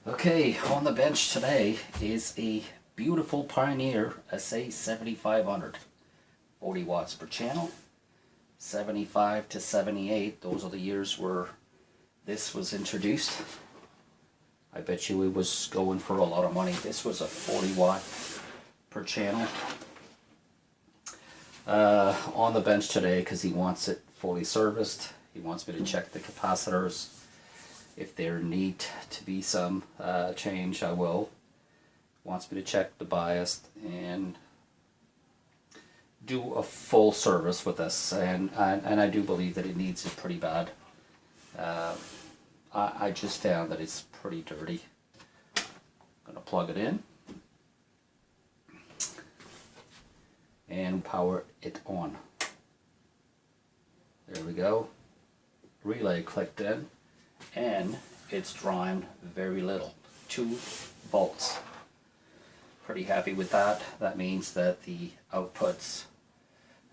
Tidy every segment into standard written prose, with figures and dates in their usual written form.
Okay, on the bench today is a beautiful Pioneer SA 7500. 40 watts per channel, 75 to 78. Those are the years where this was introduced. I bet you it was going for a lot of money. This was a 40 watt per channel. On the bench today because he wants it fully serviced. He wants me to check the capacitors. If there need to be some change, I will. Wants me to check the bias and do a full service with this, and I do believe that it needs it pretty bad. I just found that it's pretty dirty. I'm gonna plug it in and power it on. There we go. Relay clicked in. And it's drawing very little, 2 volts. Pretty happy with that. That means that the outputs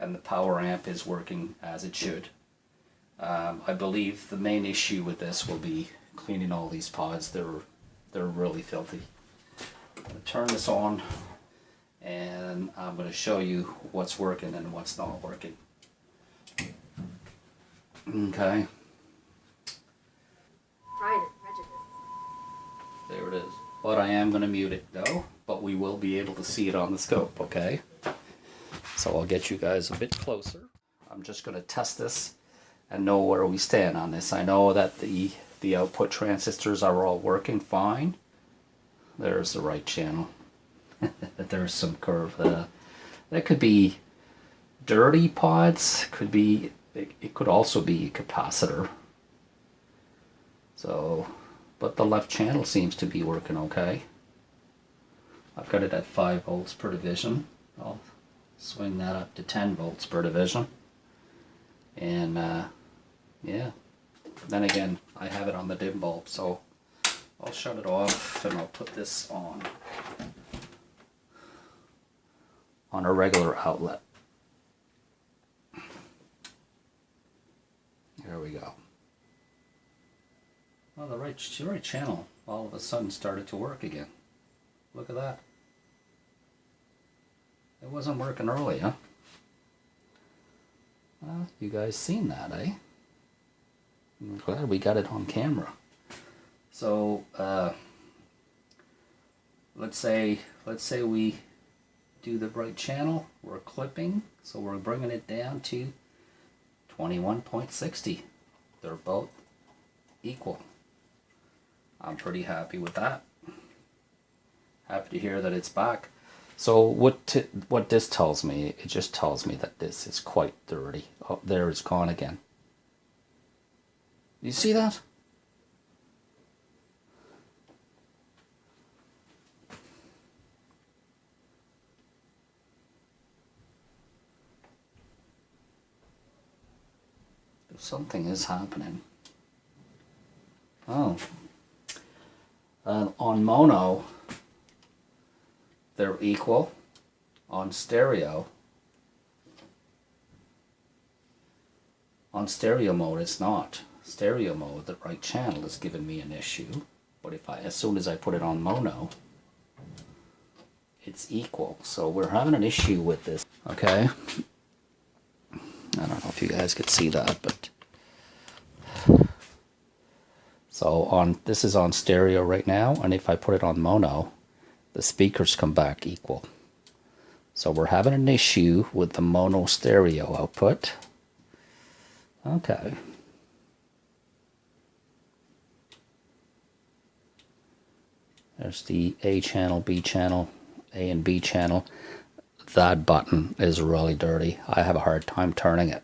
and the power amp is working as it should. I believe the main issue with this will be cleaning all these pods. They're really filthy. I'm going to turn this on and I'm going to show you what's working and what's not working. Okay. There it is. But I am going to mute it though, but we will be able to see it on the scope, okay? So I'll get you guys a bit closer. I'm just going to test this and know where we stand on this. I know that the output transistors are all working fine. There's the right channel. There's some curve. That could be dirty pods. It could also be a capacitor. So, but the left channel seems to be working okay. I've got it at 5 volts per division. I'll swing that up to 10 volts per division. And yeah. Then again, I have it on the dim bulb, so I'll shut it off and I'll put this on a regular outlet. There we go. Well, the right channel all of a sudden started to work again. Look at that. It wasn't working earlier. Well, you guys seen that, eh? I'm glad we got it on camera. So, let's say we do the right channel. We're clipping, so we're bringing it down to 21.60. They're both equal. I'm pretty happy with that. Happy to hear that it's back. So what this tells me, it just tells me that this is quite dirty. Oh, there it's gone again. You see that? Something is happening. Oh. On mono, they're equal. On stereo mode, it's not. Stereo mode, the right channel is giving me an issue. But as soon as I put it on mono, it's equal. So we're having an issue with this. Okay. I don't know if you guys could see that, but so this is on stereo right now, and if I put it on mono, the speakers come back equal. So we're having an issue with the mono stereo output. Okay. There's the A channel, B channel, A and B channel. That button is really dirty. I have a hard time turning it.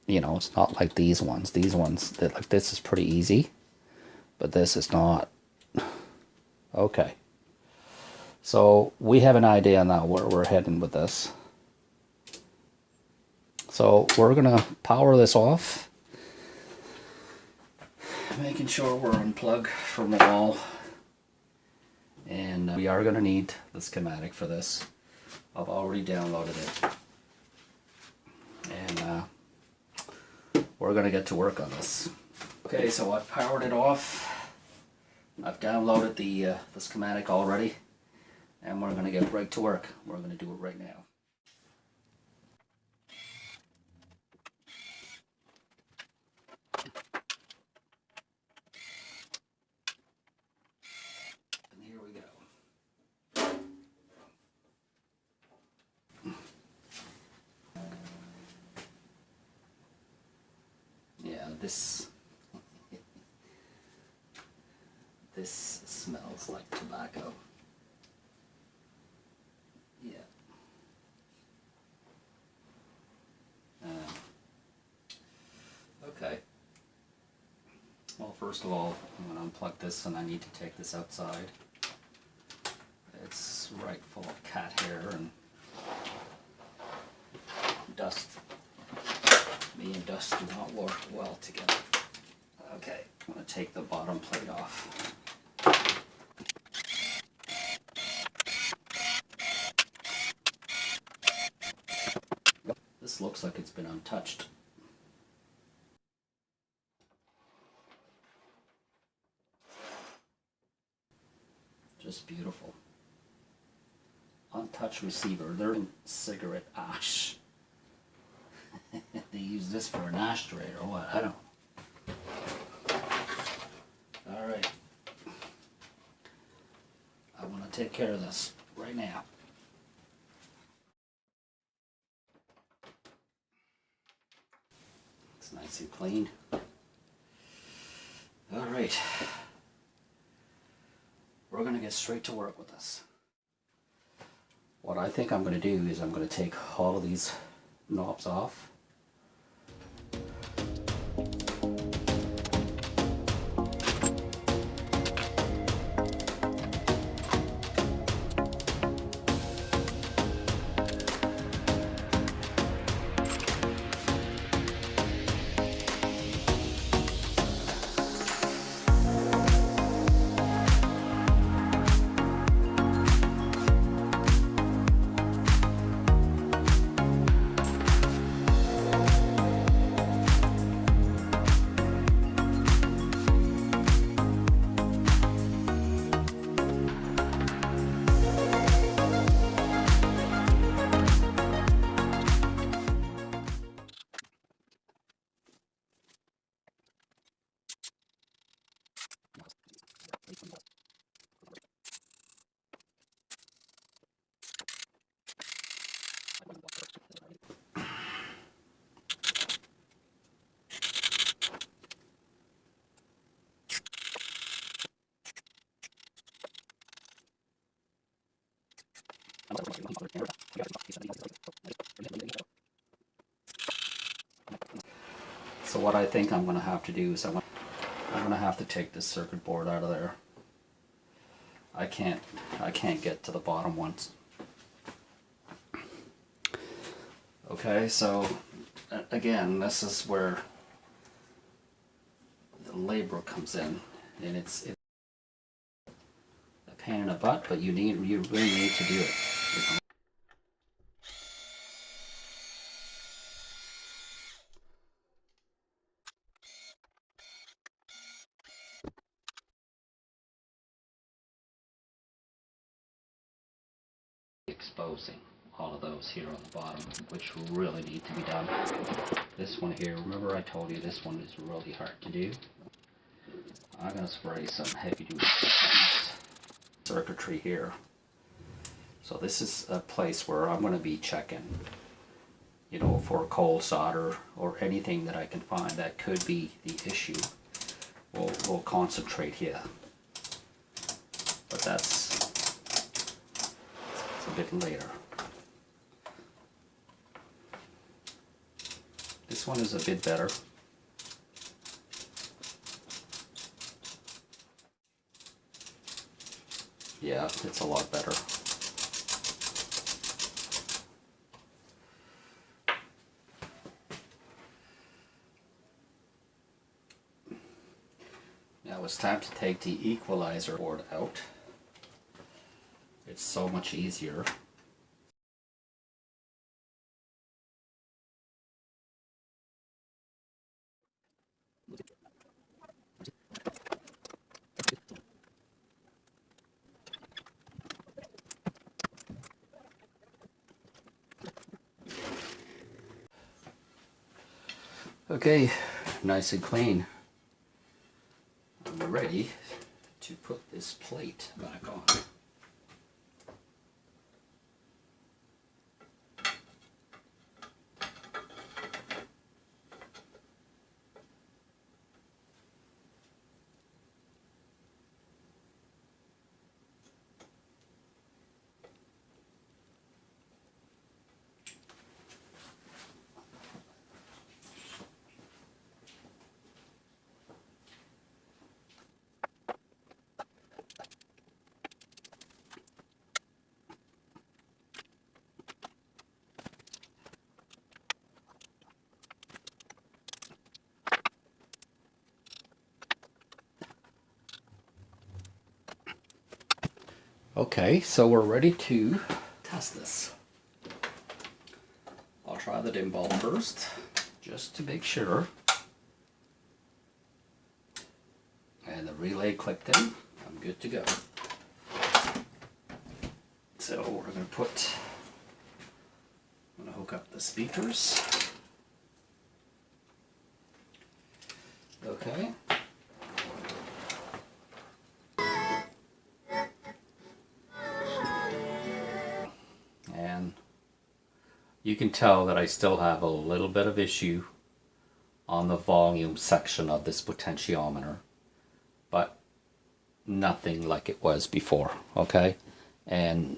You know, it's not like these ones. These ones, like this is pretty easy, but this is not. Okay. So we have an idea now where we're heading with this. So we're gonna power this off, making sure we're unplugged from the wall, and we are gonna need the schematic for this. I've already downloaded it, and we're gonna get to work on this. Okay, so I've powered it off. I've downloaded the schematic already, and we're going to get right to work. We're going to do it right now. And here we go. Yeah, this smells like tobacco. Yeah. Okay. Well, first of all, I'm going to unplug this, and I need to take this outside. It's right full of cat hair and dust. Me and dust do not work well together. Okay, I'm going to take the bottom plate off. This looks like it's been untouched. Just beautiful. Untouched receiver. They're in cigarette ash. They use this for an ashtray or what? I don't know. Alright. I want to take care of this right now. It's nice and clean. Alright. We're going to get straight to work with this. What I think I'm going to do is I'm going to take all of these knobs off. So what I think I'm going to have to do is I'm going to have to take this circuit board out of there. I can't get to the bottom ones. Okay, so again, this is where the labor comes in, and it's a pain in the butt, but you really need to do it. Exposing all of those here on the bottom, which really need to be done. This one here, remember I told you this one is really hard to do. I'm going to spray some heavy duty circuitry here. So this is a place where I'm going to be checking, you know, for cold solder or anything that I can find that could be the issue. We'll concentrate here. But that's a bit later. This one is a bit better. Yeah, it's a lot better. Now it's time to take the equalizer board out. It's so much easier. Okay, nice and clean. I'm ready to put this plate back on. Okay, so we're ready to test this. I'll try the dim bulb first, just to make sure. And the relay clicked in. I'm good to go. So we're going to hook up the speakers. Okay. And you can tell that I still have a little bit of issue on the volume section of this potentiometer, but nothing like it was before, okay? And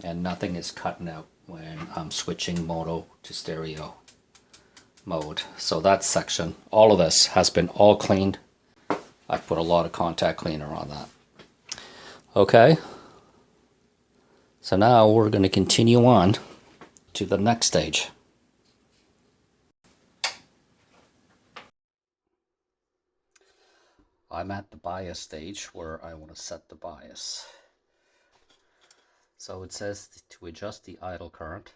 nothing is cutting out when I'm switching mono to stereo mode. So that section, all of this has been all cleaned. I put a lot of contact cleaner on that. Okay, so now we're going to continue on to the next stage. I'm at the bias stage where I want to set the bias. So it says to adjust the idle current,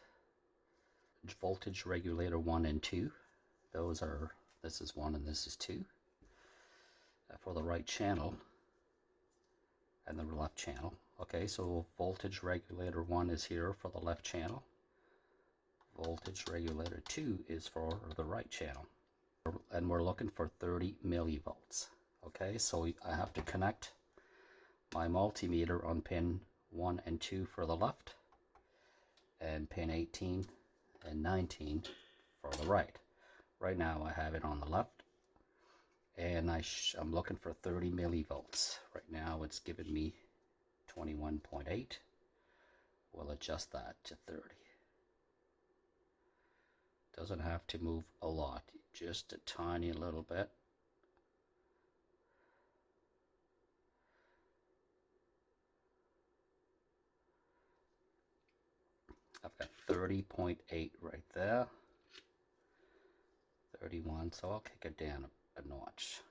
voltage regulator 1 and 2. This is 1 and this is 2. For the right channel and the left channel. Okay, so voltage regulator 1 is here for the left channel. Voltage regulator 2 is for the right channel. And we're looking for 30 millivolts. Okay, so I have to connect my multimeter on pin 1 and 2 for the left, and pin 18 and 19 for the right. Right now I have it on the left, and I'm looking for 30 millivolts. Right now it's giving me 21.8. We'll adjust that to 30. Doesn't have to move a lot, just a tiny little bit. I've got 30.8 right there. 31, so I'll kick it down a notch.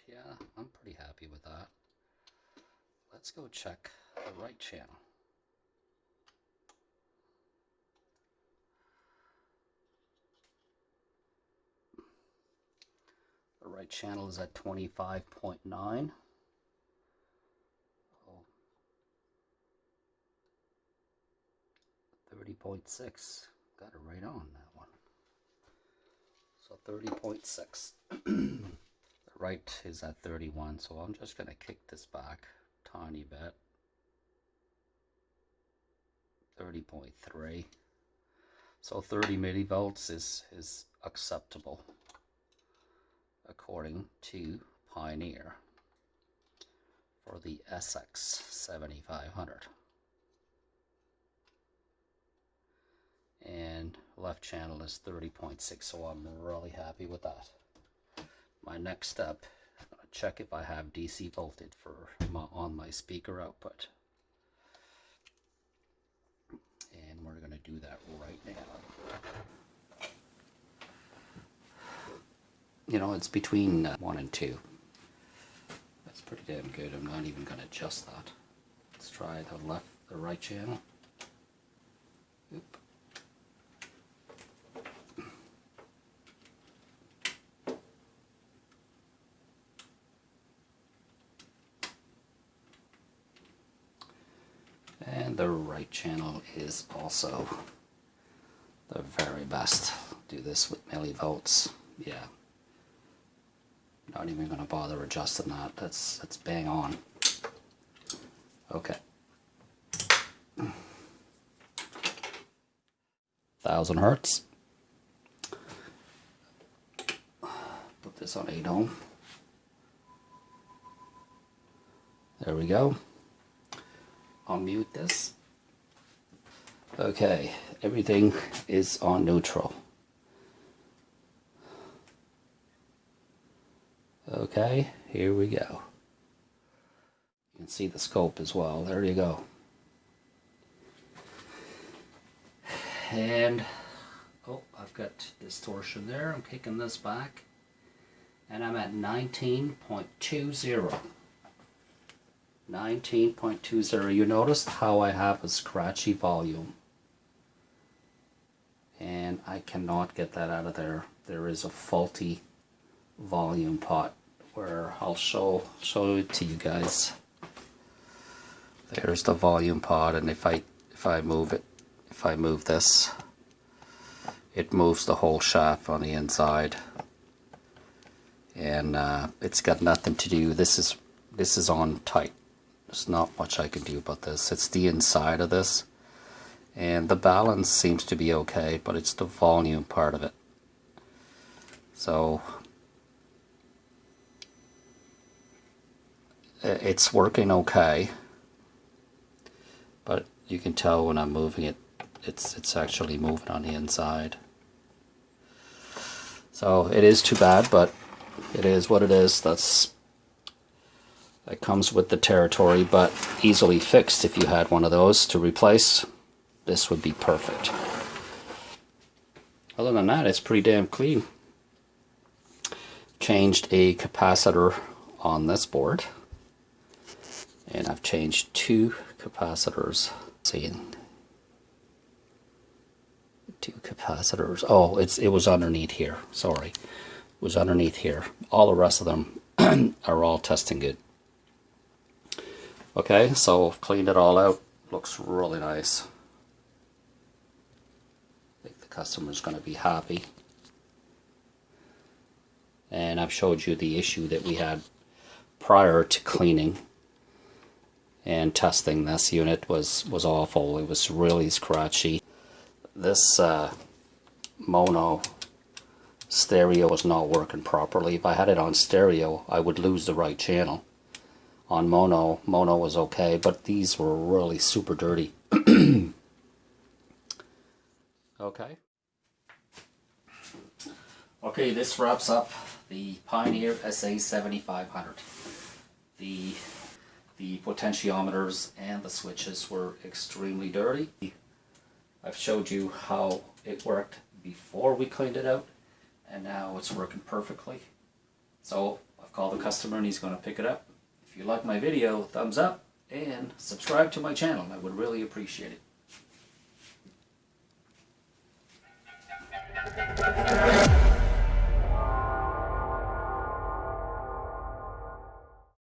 Yeah, I'm pretty happy with that. Let's go check the right channel. The right channel is at 25.9. 30.6. Got it right on that one. So 30.6. The right is at 31, so I'm just going to kick this back a tiny bit. 30.3. So 30 millivolts is acceptable according to Pioneer for the SX 7500. And left channel is 30.6, so I'm really happy with that. My next step, check if I have DC voltage on my speaker output. And we're going to do that right now. You know, it's between 1 and 2. That's pretty damn good. I'm not even going to adjust that. Let's try the right channel. Oop. the right channel is also the very best. Do this with millivolts. Yeah. Not even going to bother adjusting that. That's bang on. Okay. 1000 hertz. Put this on 8 ohm. There we go. I'll mute this. Okay, everything is on neutral. Okay, here we go. You can see the scope as well. There you go. And, oh, I've got distortion there. I'm kicking this back. And I'm at 19.20. 19.20. You noticed how I have a scratchy volume. And I cannot get that out of there. There is a faulty volume pot where I'll show it to you guys. There's the volume pot, and if I move it, if I move this, it moves the whole shaft on the inside, and it's got nothing to do. This is on tight. There's not much I can do about this. It's the inside of this, and the balance seems to be okay, but it's the volume part of it. So it's working okay, but you can tell when I'm moving it, it's actually moving on the inside. So it is too bad, but it is what it is. That comes with the territory, but easily fixed. If you had one of those to replace, this would be perfect. Other than that, it's pretty damn clean. Changed a capacitor on this board, and I've changed 2 capacitors. Seeing 2 capacitors. Oh, it was underneath here. Sorry, it was underneath here. All the rest of them are all testing good. Okay, so I've cleaned it all out. Looks really nice. I think the customer's going to be happy. And I've showed you the issue that we had prior to cleaning and testing. This unit was awful. It was really scratchy. This mono stereo was not working properly. If I had it on stereo, I would lose the right channel. On mono was okay, but these were really super dirty. Okay. Okay, this wraps up the Pioneer SA7500. The potentiometers and the switches were extremely dirty. I've showed you how it worked before we cleaned it out, and now it's working perfectly. So I've called the customer and he's going to pick it up. If you like my video, thumbs up and subscribe to my channel. I would really appreciate it.